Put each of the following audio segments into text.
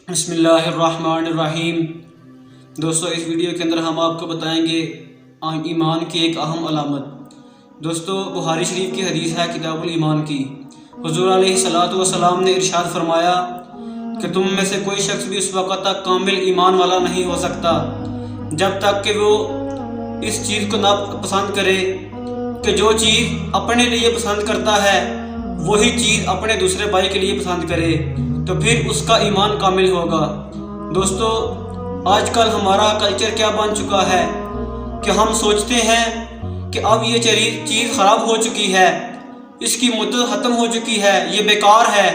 بسم اللہ الرحمن الرحیم۔ دوستو اس ویڈیو کے اندر ہم آپ کو بتائیں گے ایمان کی ایک اہم علامت۔ دوستو بخاری شریف کی حدیث ہے کتاب الایمان کی۔ حضور علیہ الصلوۃ والسلام نے ارشاد فرمایا کہ تم میں سے کوئی شخص بھی اس وقت تک کامل ایمان والا نہیں ہو سکتا جب تک کہ وہ اس چیز کو نہ پسند کرے کہ جو چیز اپنے لیے پسند کرتا ہے وہی چیز اپنے دوسرے بھائی کے لیے پسند کرے، تو پھر اس کا ایمان کامل ہوگا۔ دوستو آج کل ہمارا کلچر کیا بن چکا ہے کہ ہم سوچتے ہیں کہ اب یہ چیز خراب ہو چکی ہے، اس کی مدت ختم ہو چکی ہے، یہ بیکار ہے،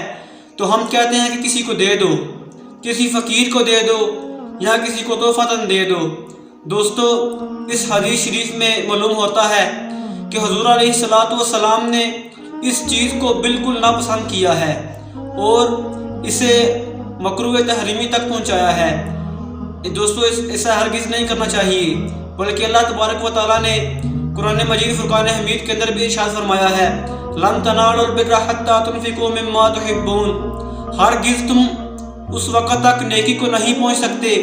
تو ہم کہتے ہیں کہ کسی کو دے دو، کسی فقیر کو دے دو یا کسی کو تحفۃً دے دو۔ دوستو اس حدیث شریف میں معلوم ہوتا ہے کہ حضور علیہ الصلوۃ والسلام نے اس چیز کو بالکل ناپسند کیا ہے اور اسے مکروہ تحریمی تک پہنچایا ہے۔ دوستو ایسا ہرگز نہیں کرنا چاہیے، بلکہ اللہ تبارک و تعالیٰ نے قرآن مجید فرقان حمید کے اندر بھی ارشاد فرمایا ہے لَن تَنَالُوا الْبِرَّ حَتَّىٰ تُنْفِقُوا مِمَّا تُحِبُّونَ۔ ہرگز تم اس وقت تک نیکی کو نہیں پہنچ سکتے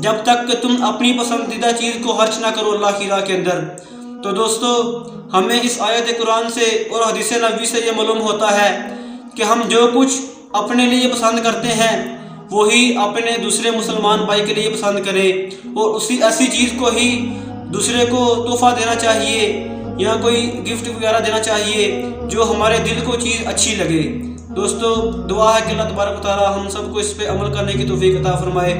جب تک کہ تم اپنی پسندیدہ چیز کو خرچ نہ کرو اللہ کی راہ کے اندر۔ تو دوستو ہمیں اس آیت قرآن سے اور حدیث نبوی سے یہ معلوم ہوتا ہے کہ ہم جو کچھ اپنے لیے پسند کرتے ہیں وہی اپنے دوسرے مسلمان بھائی کے لیے پسند کریں، اور ایسی چیز کو ہی دوسرے کو تحفہ دینا چاہیے یا کوئی گفٹ وغیرہ دینا چاہیے جو ہمارے دل کو چیز اچھی لگے۔ دوستو دعا ہے کہ اللہ تبارک و تعالی ہم سب کو اس پہ عمل کرنے کی توفیق عطا فرمائے۔